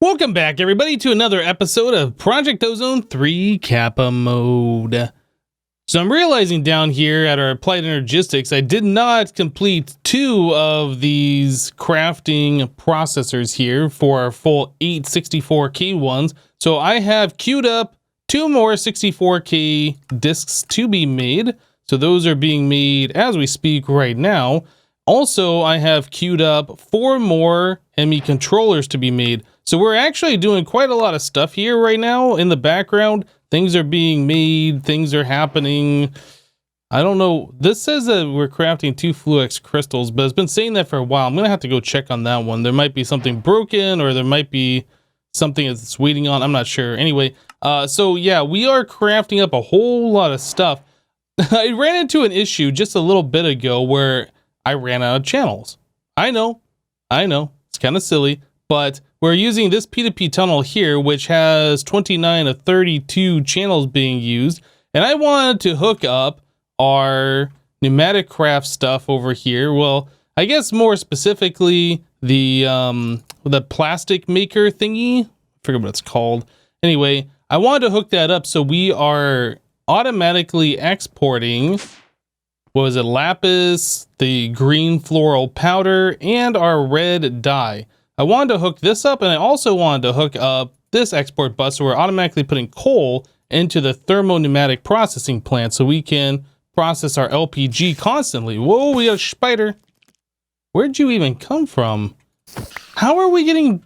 Welcome back, everybody, to another episode of Project Ozone 3 Kappa mode. So I'm realizing down here at our Applied Energistics, I did not complete 2 of these crafting processors here for our full 8 64K ones. So I have queued up 2 more 64K discs to be made. So those are being made as we speak right now. Also, I have queued up 4 more ME controllers to be made. So we're actually doing quite a lot of stuff here right now in the background. Things are being made, things are happening. I don't know. This says that we're crafting 2 Fluix crystals, but it's been saying that for a while. I'm going to have to go check on that one. There might be something broken, or there might be something that's waiting on. I'm not sure. Anyway, so yeah, we are crafting up a whole lot of stuff. I ran into an issue just a little bit ago where I ran out of channels. I know, it's kind of silly, but we're using this P2P tunnel here, which has 29 of 32 channels being used, and I wanted to hook up our Hypnotizd stuff over here. Well, I guess more specifically the plastic maker thingy. I forget what it's called. Anyway, I wanted to hook that up so we are automatically exporting, what was it, lapis, the green floral powder, and our red dye. I wanted to hook this up, and I also wanted to hook up this export bus, so we're automatically putting coal into the thermopneumatic processing plant so we can process our LPG constantly. Whoa, we got a spider. Where'd you even come from? How are we getting...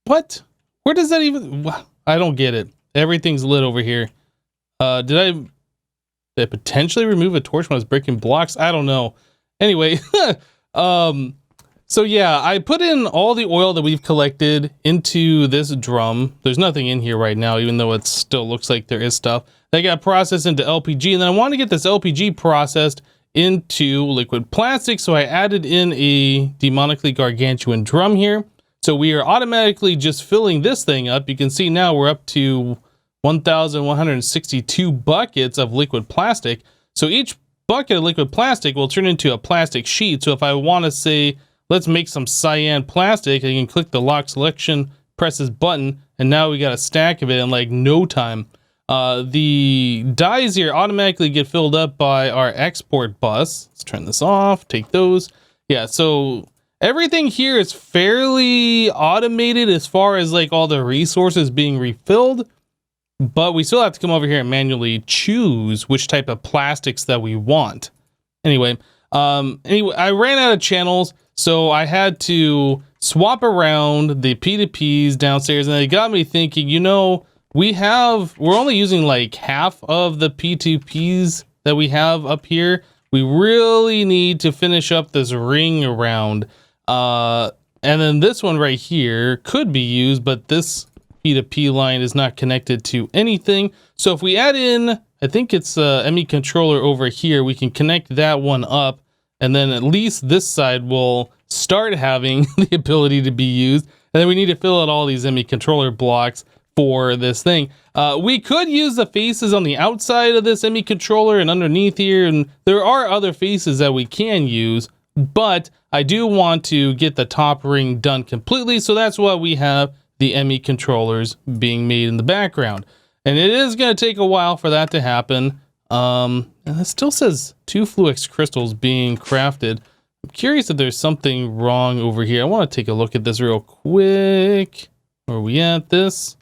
What? Where does that even... I don't get it. Everything's lit over here. Did I potentially remove a torch when I was breaking blocks? I don't know. Anyway, so yeah, I put in all the oil that we've collected into this drum. There's nothing in here right now, even though it still looks like there is stuff. That got processed into LPG, and then I want to get this LPG processed into liquid plastic, so I added in a demonically gargantuan drum here. So we are automatically just filling this thing up. You can see now we're up to 1,162 buckets of liquid plastic. So each bucket of liquid plastic will turn into a plastic sheet. So if I want to say, let's make some cyan plastic, I can click the lock selection, press this button, and now we got a stack of it in like no time. The dyes here automatically get filled up by our export bus. Let's turn this off, take those. Yeah, so everything here is fairly automated as far as like all the resources being refilled. But we still have to come over here and manually choose which type of plastics that we want. Anyway, I ran out of channels, so I had to swap around the P2Ps downstairs, and it got me thinking, you know, we're only using like half of the P2Ps that we have up here. We really need to finish up this ring around. And then this one right here could be used, but this P2P line is not connected to anything. So if we add in, I think it's a ME controller over here, we can connect that one up, and then at least this side will start having the ability to be used. And then we need to fill out all these ME controller blocks for this thing. We could use the faces on the outside of this ME controller and underneath here, and there are other faces that we can use, but I do want to get the top ring done completely, so that's why we have the ME controllers being made in the background. And it is going to take a while for that to happen. And it still says 2 Fluix crystals being crafted. I'm curious if there's something wrong over here. I want to take a look at this real quick. Where are we at this?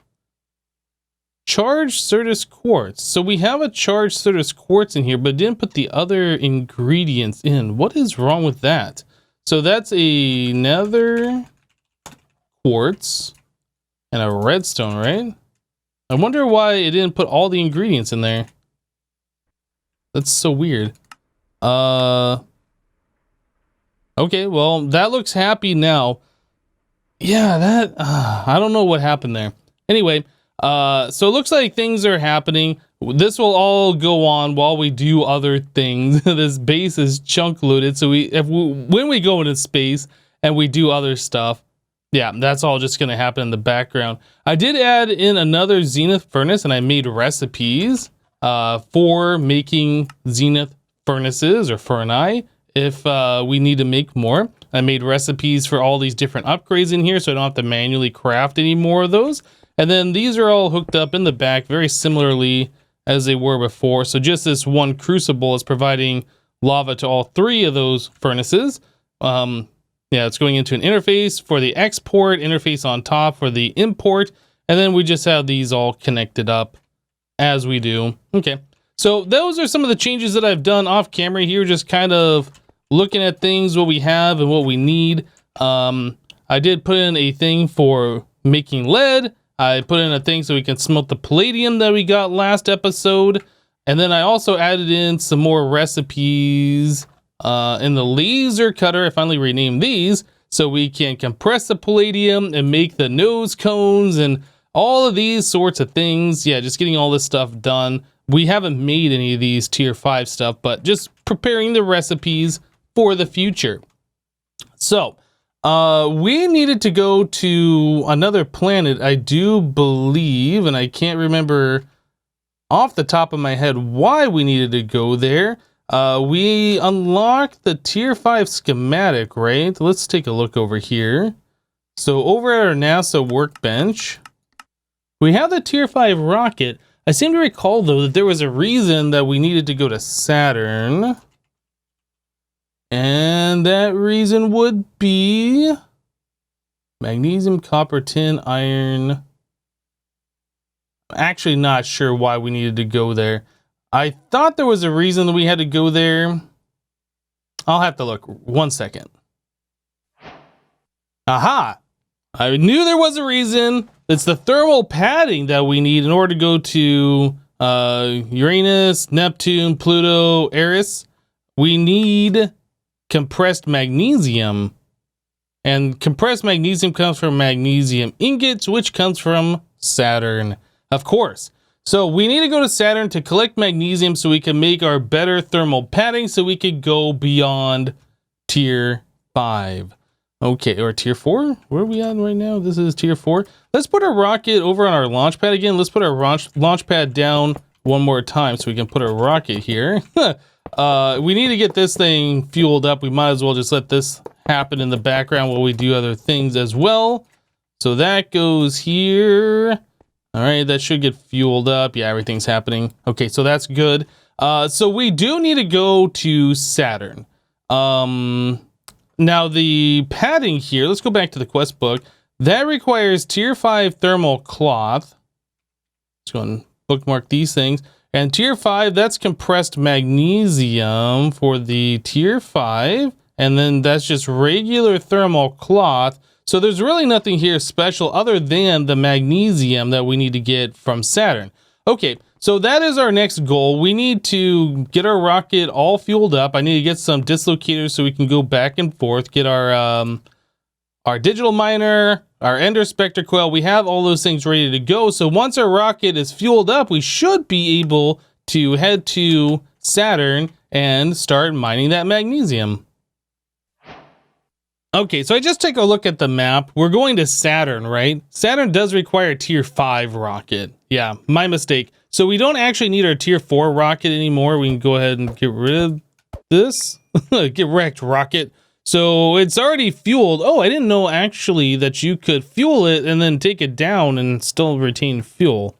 Charged Certus quartz. So we have a charged Certus quartz in here, but didn't put the other ingredients in. What is wrong with that? So that's a nether quartz and a redstone, right? I wonder why it didn't put all the ingredients in there. That's so weird. Okay, well, that looks happy now. Yeah, that I don't know what happened there. Anyway, so it looks like things are happening. This will all go on while we do other things. This base is chunk loaded, so when we go into space and we do other stuff, yeah, that's all just going to happen in the background. I did add in another zenith furnace, and I made recipes for making zenith furnaces or furnae if we need to make more. I made recipes for all these different upgrades in here, so I don't have to manually craft any more of those. And then these are all hooked up in the back very similarly as they were before. So just this one crucible is providing lava to all three of those furnaces. Yeah, it's going into an interface for the export, interface on top for the import, and then we just have these all connected up as we do. Okay, so those are some of the changes that I've done off camera here, just kind of looking at things, what we have and what we need. I did put in a thing for making lead. I put in a thing so we can smelt the palladium that we got last episode. And then I also added in some more recipes in the laser cutter. I finally renamed these so we can compress the palladium and make the nose cones and all of these sorts of things. Yeah, just getting all this stuff done. We haven't made any of these tier 5 stuff, but just preparing the recipes for the future. So we needed to go to another planet, I do believe, and I can't remember off the top of my head why we needed to go there. We unlocked the tier 5 schematic, right? Let's take a look over here. So over at our NASA workbench, we have the tier 5 rocket. I seem to recall though that there was a reason that we needed to go to Saturn. And that reason would be magnesium, copper, tin, iron. I'm actually not sure why we needed to go there. I thought there was a reason that we had to go there. I'll have to look. 1 second. Aha! I knew there was a reason. It's the thermal padding that we need in order to go to Uranus, Neptune, Pluto, Eris. We need compressed magnesium. And compressed magnesium comes from magnesium ingots, which comes from Saturn, of course. So we need to go to Saturn to collect magnesium so we can make our better thermal padding so we could go beyond tier 5. Okay, or tier 4? Where are we at right now? This is tier 4. Let's put our rocket over on our launch pad again. Let's put our launch pad down one more time so we can put a rocket here. We need to get this thing fueled up. We might as well just let this happen in the background while we do other things as well. So that goes here. All right, that should get fueled up. Yeah, everything's happening. Okay, so that's good. So we do need to go to Saturn. Now the padding here, let's go back to the quest book. That requires tier 5 thermal cloth. Let's go and bookmark these things. And tier 5, that's compressed magnesium for the tier 5. And then that's just regular thermal cloth. So there's really nothing here special other than the magnesium that we need to get from Saturn. Okay, so that is our next goal. We need to get our rocket all fueled up. I need to get some dislocators so we can go back and forth, get our digital miner, our ender spectre coil. We have all those things ready to go. So once our rocket is fueled up, we should be able to head to Saturn and start mining that magnesium. Okay, so I just take a look at the map. We're going to Saturn, right? Saturn does require a tier 5 rocket. Yeah, my mistake. So we don't actually need our tier 4 rocket anymore. We can go ahead and get rid of this. Get wrecked, rocket. So it's already fueled. Oh, I didn't know actually that you could fuel it and then take it down and still retain fuel.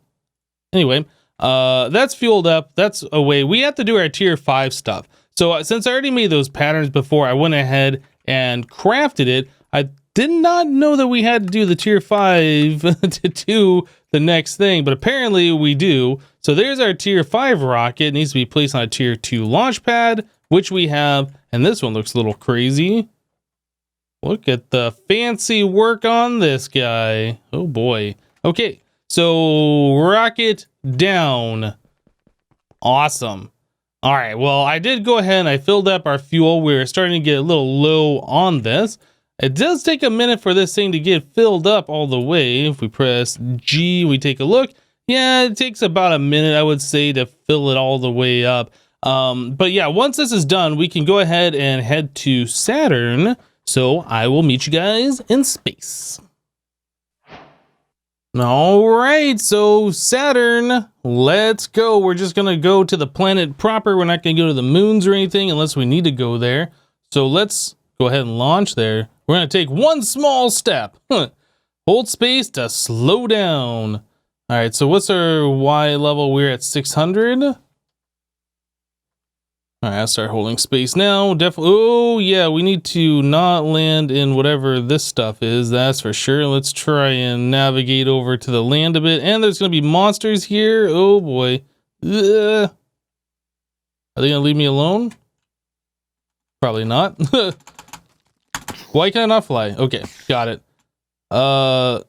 Anyway, that's fueled up. That's away. We have to do our tier 5 stuff. So since I already made those patterns before, I went ahead and crafted it. I did not know that we had to do the tier 5 to do the next thing, but apparently we do. So there's our tier 5 rocket. It needs to be placed on a tier 2 launch pad, which we have. And this one looks a little crazy. Look at the fancy work on this guy. Oh boy. Okay, so rocket down. Awesome. All right, well, I did go ahead and I filled up our fuel. We're starting to get a little low on this. It does take a minute for this thing to get filled up all the way. If we press G, we take a look. Yeah, it takes about a minute, I would say, to fill it all the way up. But yeah, once this is done, we can go ahead and head to Saturn. So I will meet you guys in space. All right, so Saturn, let's go. We're just gonna go to the planet proper. We're not gonna go to the moons or anything unless we need to go there. So let's go ahead and launch there. We're going to take one small step. Hold space to slow down. All right, so what's our Y level? We're at 600. All right, I'll start holding space now. Definitely. Oh, yeah, we need to not land in whatever this stuff is. That's for sure. Let's try and navigate over to the land a bit. And there's going to be monsters here. Oh, boy. Ugh. Are they going to leave me alone? Probably not. Why can I not fly? Okay, got it. I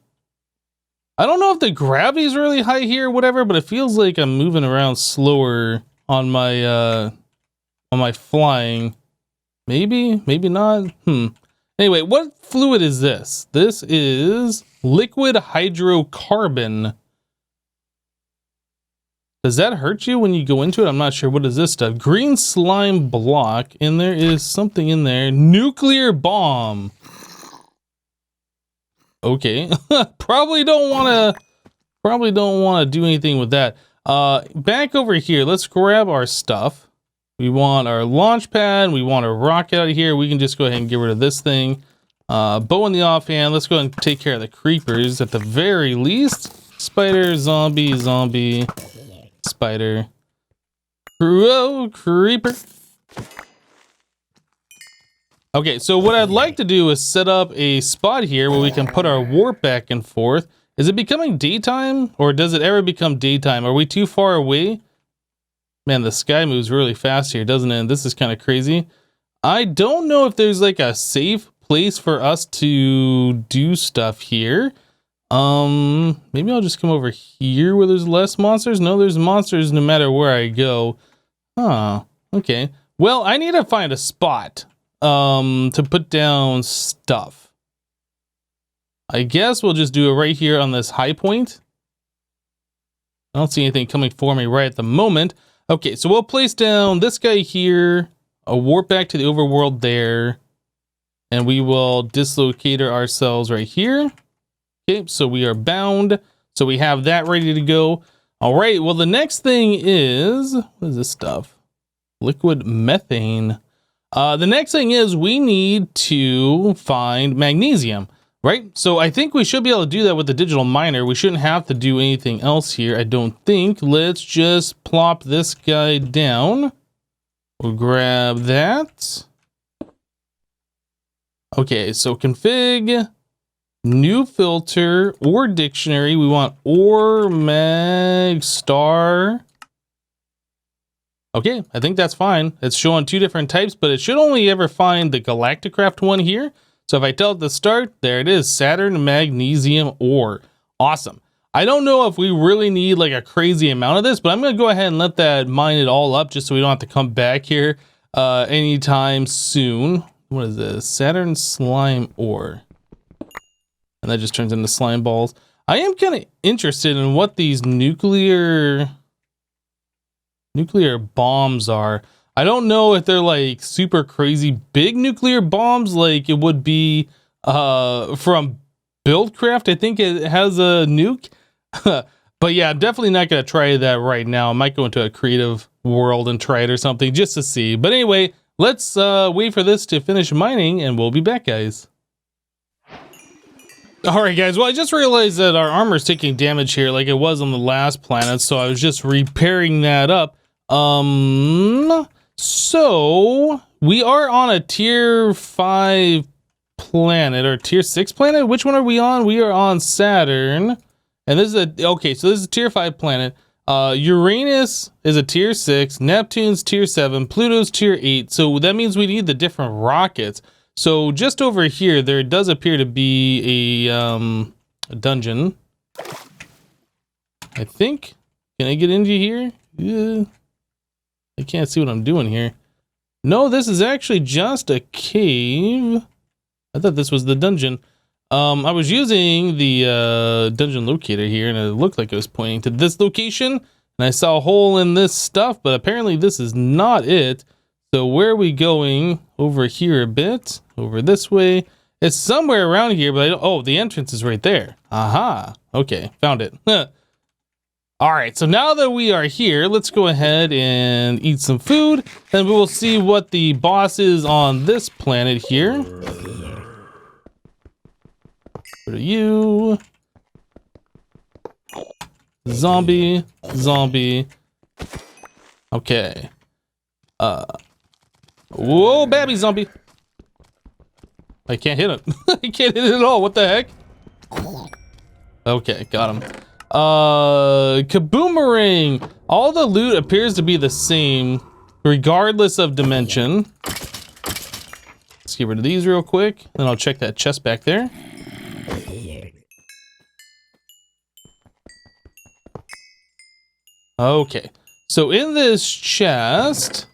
don't know if the gravity is really high here or whatever, but it feels like I'm moving around slower on my flying. Maybe not. Anyway, what fluid is this? This is liquid hydrocarbon. Does that hurt you when you go into it? I'm not sure. What is this stuff? Green slime block, and there is something in there. Nuclear bomb. Okay. Probably don't want to do anything with that. Back over here, let's grab our stuff. We want our launch pad. We want a rocket out of here. We can just go ahead and get rid of this thing. Bow in the offhand. Let's go ahead and take care of the creepers at the very least. Spider, zombie, zombie. Spider. Whoa, creeper. Okay, so what I'd like to do is set up a spot here where we can put our warp back and forth. Is it becoming daytime, or does it ever become daytime? Are we too far away? Man, the sky moves really fast here, doesn't it? This is kind of crazy. I don't know if there's like a safe place for us to do stuff here. Maybe I'll just come over here where there's less monsters. No, there's monsters no matter where I go. Huh, okay. Well, I need to find a spot, to put down stuff. I guess we'll just do it right here on this high point. I don't see anything coming for me right at the moment. Okay, so we'll place down this guy here, a warp back to the overworld there, and we will dislocate ourselves right here. Okay, so we are bound. So we have that ready to go. All right, well, the next thing is, what is this stuff? Liquid methane. The next thing is we need to find magnesium, right? So I think we should be able to do that with the digital miner. We shouldn't have to do anything else here, I don't think. Let's just plop this guy down. We'll grab that. Okay, so config. New filter or dictionary. We want or mag star. Okay, I think that's fine. It's showing two different types, but it should only ever find the Galacticraft one here. So if I tell it to start, there it is. Saturn magnesium ore. Awesome. I don't know if we really need like a crazy amount of this, but I'm going to go ahead and let that mine it all up just so we don't have to come back here anytime soon. What is this? Saturn slime ore. And that just turns into slime balls. I am kind of interested in what these nuclear bombs are. I don't know if they're like super crazy big nuclear bombs like it would be from Buildcraft. I think it has a nuke. But yeah, I'm definitely not going to try that right now. I might go into a creative world and try it or something just to see. But anyway, let's wait for this to finish mining and we'll be back, guys. Alright guys, well I just realized that our armor is taking damage here like it was on the last planet, so I was just repairing that up. So we are on a tier 5 planet or tier 6 planet. Which one are we on? We are on Saturn. And this is okay, so this is a tier 5 planet. Uranus is a tier 6, Neptune's tier 7, Pluto's tier 8. So that means we need the different rockets. So just over here, there does appear to be a dungeon. I think. Can I get into here? Yeah. I can't see what I'm doing here. No, this is actually just a cave. I thought this was the dungeon. I was using the dungeon locator here, and it looked like it was pointing to this location. And I saw a hole in this stuff, but apparently this is not it. So where are we going? Over here a bit. Over this way. It's somewhere around here, but I don't, oh, the entrance is right there. Aha. Okay, found it. All right, so now that we are here, let's go ahead and eat some food, and we will see what the boss is on this planet here. Go to you. Zombie, zombie. Okay. Whoa, babby zombie. I can't hit him. I can't hit it at all. What the heck? Okay, got him. Kaboomerang. All the loot appears to be the same, regardless of dimension. Let's get rid of these real quick, then I'll check that chest back there. Okay, so in this chest,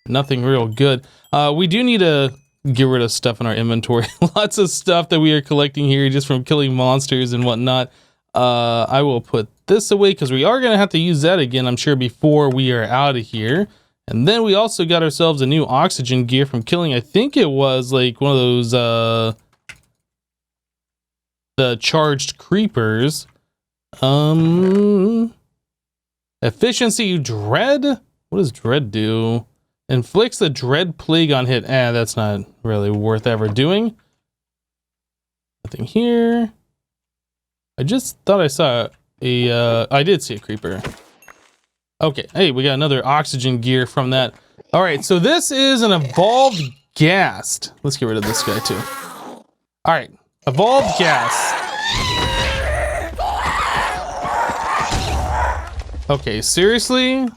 nothing real good. We do need to get rid of stuff in our inventory. Lots of stuff that we are collecting here just from killing monsters and whatnot. I will put this away because we are going to have to use that again, I'm sure, before we are out of here. And then we also got ourselves a new oxygen gear from killing, I think it was like one of those, the charged creepers. Efficiency dread? What does dread do? Inflicts the dread plague on hit. That's not really worth ever doing. Nothing here. I just thought I saw a, I did see a creeper. Okay, hey, we got another oxygen gear from that. All right, so this is an evolved ghast. Let's get rid of this guy too. All right, evolved ghast. Okay, seriously?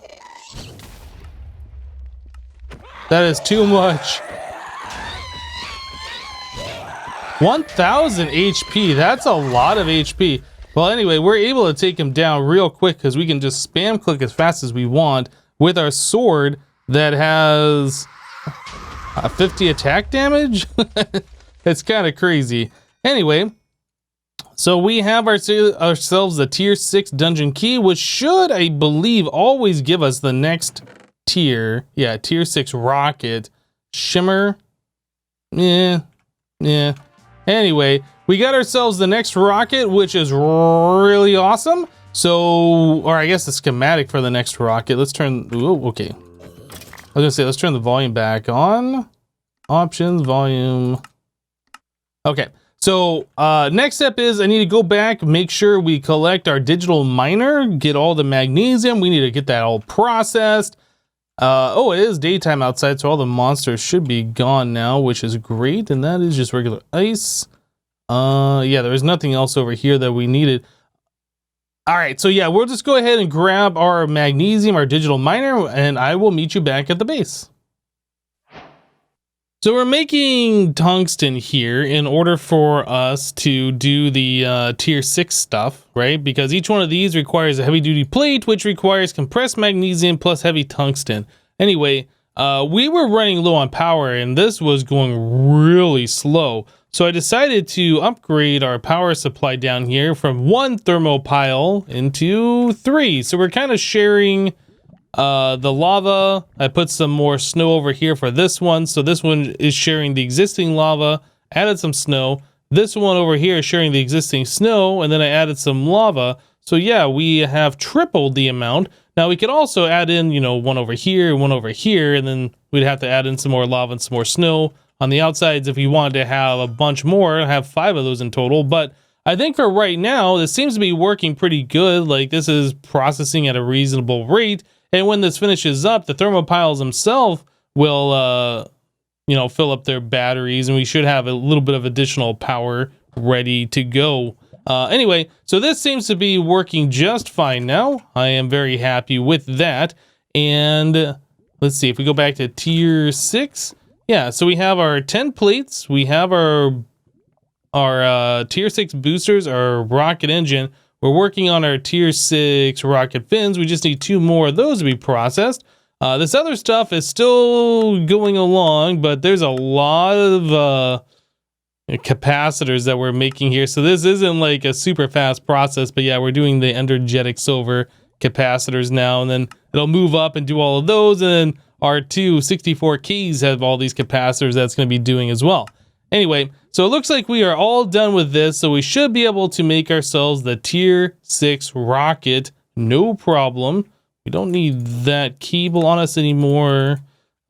That is too much. 1,000 HP, that's a lot of HP. Well, anyway, we're able to take him down real quick because we can just spam click as fast as we want with our sword that has 50 attack damage. It's kind of crazy. Anyway, so we have ourselves a tier 6 dungeon key, which should, I believe, always give us the next tier. Yeah, tier 6 rocket. Shimmer. Yeah. Anyway, we got ourselves the next rocket, which is really awesome. So, or I guess the schematic for the next rocket. Let's turn, okay. I was gonna say, let's turn the volume back on. Options, volume. Okay, so next step is I need to go back, make sure we collect our digital miner, get all the magnesium. We need to get that all processed. Oh, it is daytime outside, so all the monsters should be gone now, which is great. And that is just regular ice. Yeah, there was nothing else over here that we needed. All right, so yeah, we'll just go ahead and grab our magnesium, our digital miner, and I will meet you back at the base. So we're making tungsten here in order for us to do the tier 6 stuff, right? Because each one of these requires a heavy duty plate, which requires compressed magnesium plus heavy tungsten. Anyway, we were running low on power and this was going really slow. So I decided to upgrade our power supply down here from 1 thermopile into 3. So we're kind of sharing the lava. I put some more snow over here for this one. So this one is sharing the existing lava, added some snow. This one over here is sharing the existing snow, and then I added some lava. So yeah, we have tripled the amount. Now we could also add in, you know, one over here, and then we'd have to add in some more lava and some more snow on the outsides if we wanted to have a bunch more, have 5 of those in total. But I think for right now, this seems to be working pretty good. Like this is processing at a reasonable rate. And when this finishes up, the thermopiles themselves will, you know, fill up their batteries, and we should have a little bit of additional power ready to go. Anyway, so this seems to be working just fine now. I am very happy with that. And let's see, if we go back to tier 6, yeah, so we have our 10 plates, we have our tier 6 boosters, our rocket engine. We're working on our tier 6 rocket fins. We just need 2 more of those to be processed. This other stuff is still going along, but there's a lot of capacitors that we're making here. So this isn't like a super fast process, but yeah, we're doing the energetic silver capacitors now, and then it'll move up and do all of those, and then our 2 64 keys have all these capacitors that's going to be doing as well. Anyway, So it looks like we are all done with this. So we should be able to make ourselves the tier 6 rocket. No problem. We don't need that cable on us anymore.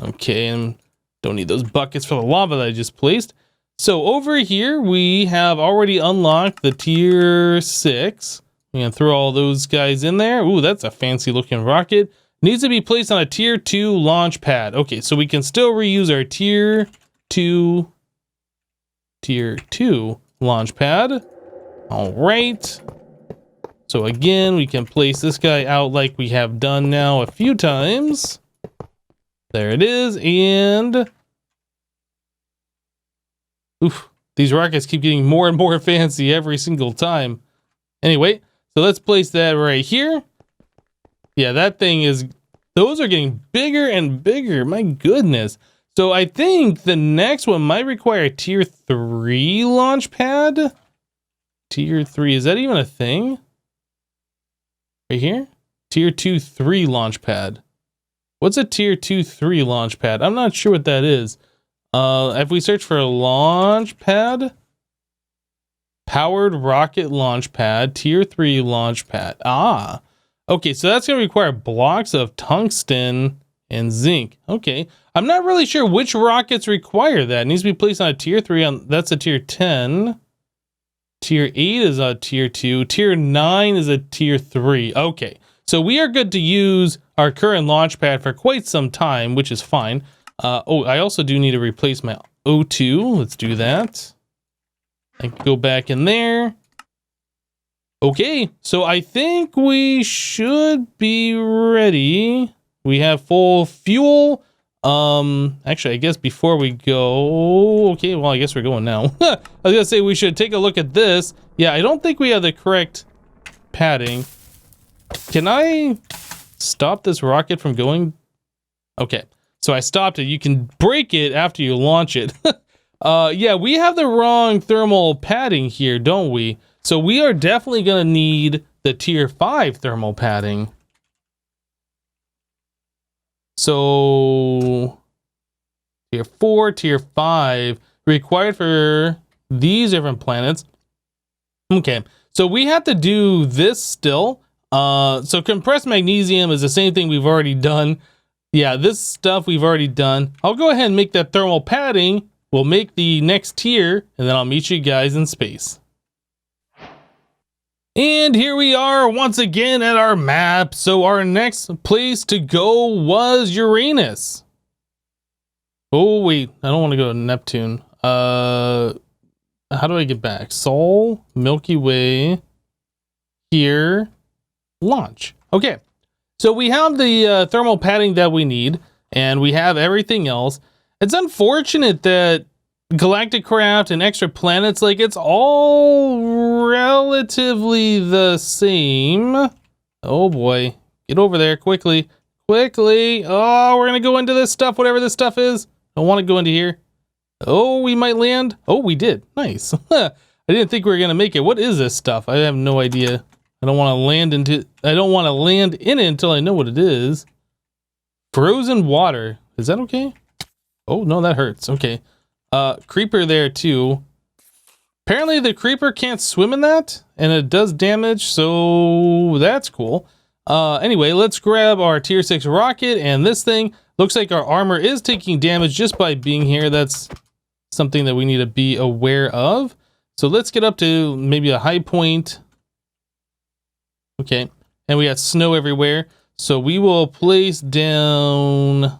Okay, and don't need those buckets for the lava that I just placed. So over here, we have already unlocked the tier 6. We're gonna throw all those guys in there. Ooh, that's a fancy looking rocket. Needs to be placed on a tier 2 launch pad. Okay, so we can still reuse our tier 2 launch pad. All right. So again, we can place this guy out like we have done now a few times. There it is, and oof, these rockets keep getting more and more fancy every single time. Anyway, so let's place that right here. Yeah, that thing is, those are getting bigger and bigger. My goodness. So I think the next one might require a tier 3 launch pad. Tier 3, is that even a thing? Right here? Tier 2-3 launch pad. What's a tier 2-3 launch pad? I'm not sure what that is. If we search for a launch pad, powered rocket launch pad, tier 3 launch pad. Ah, okay, so that's going to require blocks of tungsten and zinc. Okay, I'm not really sure which rockets require that. It needs to be placed on a tier 3. That's a tier 10. Tier 8 is a tier 2. Tier 9 is a tier 3. Okay, so we are good to use our current launch pad for quite some time, which is fine. Oh, I also do need to replace my O2. Let's do that. I can go back in there. Okay, so I think we should be ready. We have full fuel. Actually, I guess before we go, okay, well, I guess we're going now. I was gonna say we should take a look at this. Yeah, I don't think we have the correct padding. Can I stop this rocket from going? Okay, so I stopped it. You can break it after you launch it. Yeah, we have the wrong thermal padding here, don't we? So we are definitely gonna need the tier 5 thermal padding. So tier 4, tier 5 required for these different planets. Okay, so we have to do this still. So compressed magnesium is the same thing we've already done. Yeah, this stuff we've already done. I'll go ahead and make that thermal padding. We'll make the next tier, and then I'll meet you guys in space. And here we are once again at our map. So our next place to go was Uranus. Oh wait, I don't want to go to Neptune. How do I get back? Sol, Milky Way, here, launch. Okay, so we have the thermal padding that we need, and we have everything else. It's unfortunate that Galacticraft and extra planets, like, it's all relatively the same. Oh boy, get over there quickly, quickly. Oh, we're gonna go into this stuff, whatever this stuff is. Don't want to go into here. Oh, we might land. Oh, we did. Nice. I didn't think we were gonna make it. What is this stuff? I have no idea. I don't want to land in it until I know what it is. Frozen water. Is that okay? Oh no, that hurts. Okay. Creeper there too. Apparently the creeper can't swim in that, and it does damage, so that's cool. Anyway, let's grab our tier 6 rocket, and this thing looks like our armor is taking damage just by being here. That's something that we need to be aware of. So let's get up to maybe a high point. Okay, and we got snow everywhere. So we will place down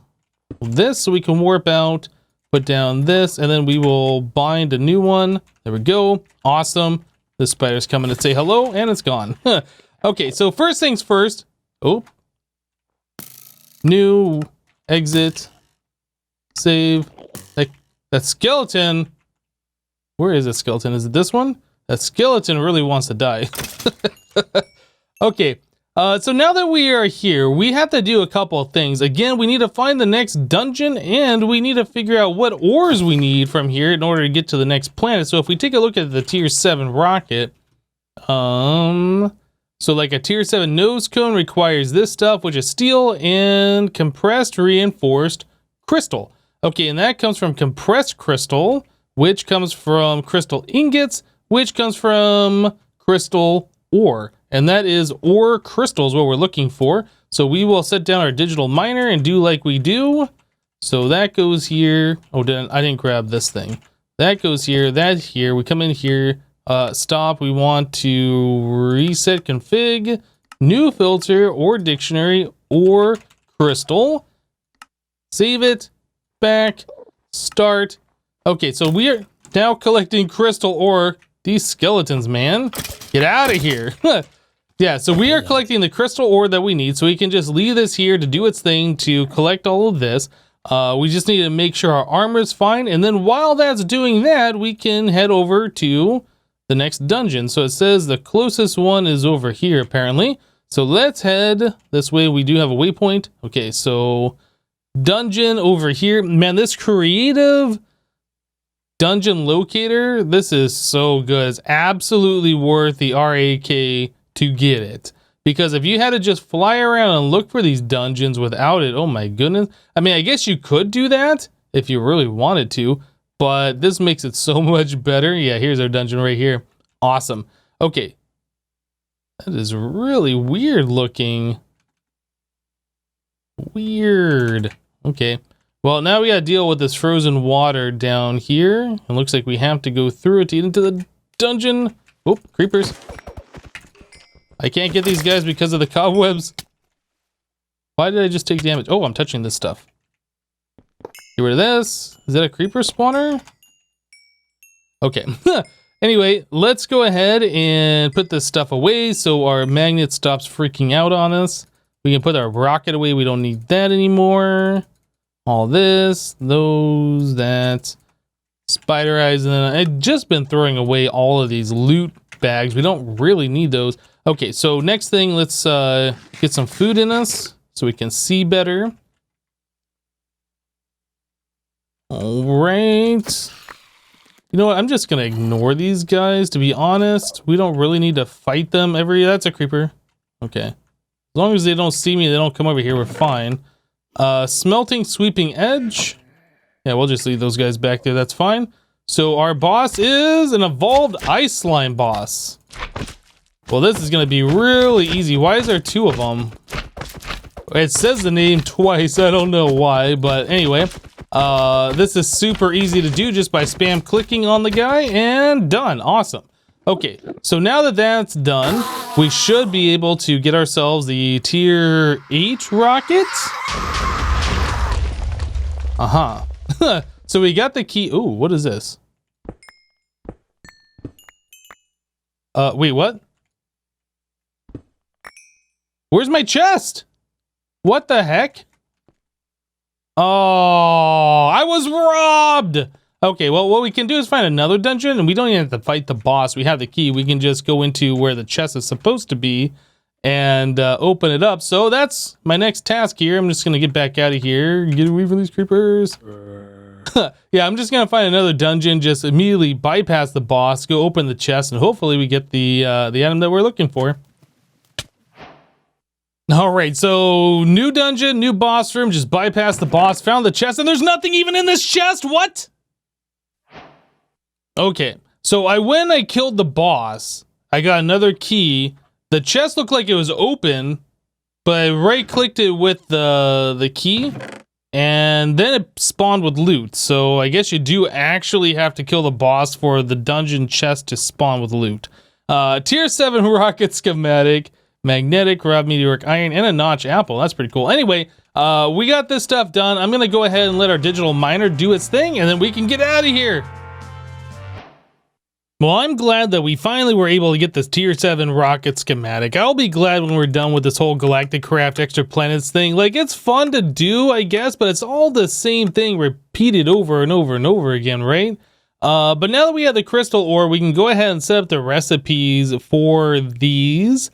this so we can warp out. Put down this, and then we will bind a new one. There we go. Awesome. The spider's coming to say hello, and it's gone. Okay, so first things first. Oh. New. Exit. Save. That skeleton. Where is that skeleton? Is it this one? That skeleton really wants to die. Okay. So now that we are here, we have to do a couple of things. Again, we need to find the next dungeon, and we need to figure out what ores we need from here in order to get to the next planet. So if we take a look at the tier 7 rocket, so like a tier 7 nose cone requires this stuff, which is steel and compressed reinforced crystal. Okay, and that comes from compressed crystal, which comes from crystal ingots, which comes from crystal ore. And that is ore crystals, what we're looking for. So we will set down our digital miner and do like we do. So that goes here. Oh, I didn't grab this thing. That goes here, that here. We come in here, stop. We want to reset config, new filter, or dictionary, or crystal. Save it, back, start. Okay, so we are now collecting crystal ore. These skeletons, man. Get out of here. Yeah, so we are collecting the crystal ore that we need, so we can just leave this here to do its thing to collect all of this. We just need to make sure our armor is fine, and then while that's doing that, we can head over to the next dungeon. So it says the closest one is over here, apparently. So let's head this way. We do have a waypoint. Okay, so dungeon over here. Man, this creative dungeon locator, this is so good. It's absolutely worth the RAK to get it. Because if you had to just fly around and look for these dungeons without it, oh my goodness. I mean, I guess you could do that if you really wanted to, but this makes it so much better. Yeah, here's our dungeon right here. Awesome. Okay. That is really weird looking. Weird. Okay. Well, now we gotta deal with this frozen water down here. It looks like we have to go through it to get into the dungeon. Oh, creepers. I can't get these guys because of the cobwebs. Why did I just take damage? Oh, I'm touching this stuff. Get rid of this. Is that a creeper spawner? Okay. Anyway, let's go ahead and put this stuff away so our magnet stops freaking out on us. We can put our rocket away. We don't need that anymore. All this, those, that, spider eyes. And then I've just been throwing away all of these loot bags. We don't really need those. Okay, so next thing, let's get some food in us so we can see better. All right. You know what? I'm just going to ignore these guys, to be honest. We don't really need to fight them That's a creeper. Okay. As long as they don't see me, they don't come over here, we're fine. Smelting sweeping edge. Yeah, we'll just leave those guys back there. That's fine. So our boss is an evolved ice slime boss. Well, this is going to be really easy. Why is there two of them? It says the name twice. I don't know why, but anyway, this is super easy to do just by spam clicking on the guy and done. Awesome. Okay, so now that that's done, we should be able to get ourselves the tier 8 rocket. Uh-huh. So we got the key. Ooh, what is this? Wait, what? Where's my chest? What the heck? Oh, I was robbed. Okay, well, what we can do is find another dungeon, and we don't even have to fight the boss. We have the key. We can just go into where the chest is supposed to be and open it up. So that's my next task here. I'm just going to get back out of here. Get away from these creepers. Yeah, I'm just going to find another dungeon, just immediately bypass the boss, go open the chest, and hopefully we get the item that we're looking for. All right, so new dungeon, new boss room, just bypass the boss, found the chest, and there's nothing even in this chest. What? Okay, so I killed the boss. I got another key. The chest looked like it was open, but I right-clicked it with the key, and then it spawned with loot. So I guess you do actually have to kill the boss for the dungeon chest to spawn with loot. Tier 7 rocket schematic. Magnetic, rod, meteoric iron, and a notch apple. That's pretty cool. Anyway, we got this stuff done. I'm going to go ahead and let our digital miner do its thing, and then we can get out of here. Well, I'm glad that we finally were able to get this tier 7 rocket schematic. I'll be glad when we're done with this whole Galacticraft extra planets thing. Like, it's fun to do, I guess, but it's all the same thing repeated over and over and over again, right? But now that we have the crystal ore, we can go ahead and set up the recipes for these.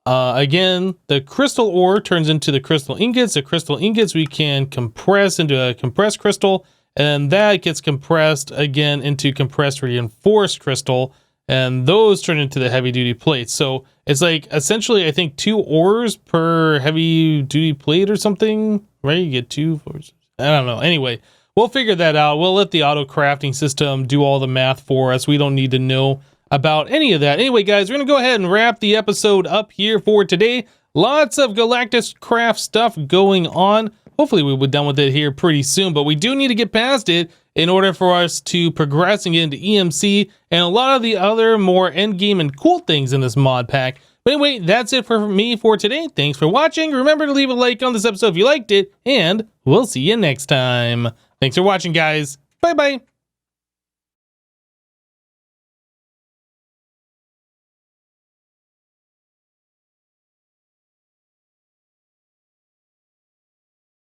Again, the crystal ore turns into the crystal ingots. The crystal ingots we can compress into a compressed crystal, and that gets compressed again into compressed reinforced crystal, and those turn into the heavy duty plates. So it's like essentially, I think 2 ores per heavy duty plate or something, right? You get 2 ores. I don't know. Anyway, we'll figure that out. We'll let the auto crafting system do all the math for us. We don't need to know about any of that. Anyway, guys, we're going to go ahead and wrap the episode up here for today. Lots of Galacticraft stuff going on. Hopefully we'll be done with it here pretty soon, but we do need to get past it in order for us to progressing into EMC and a lot of the other more endgame and cool things in this mod pack. But anyway, that's it for me for today. Thanks for watching. Remember to leave a like on this episode if you liked it, and we'll see you next time. Thanks for watching, guys. Bye-bye.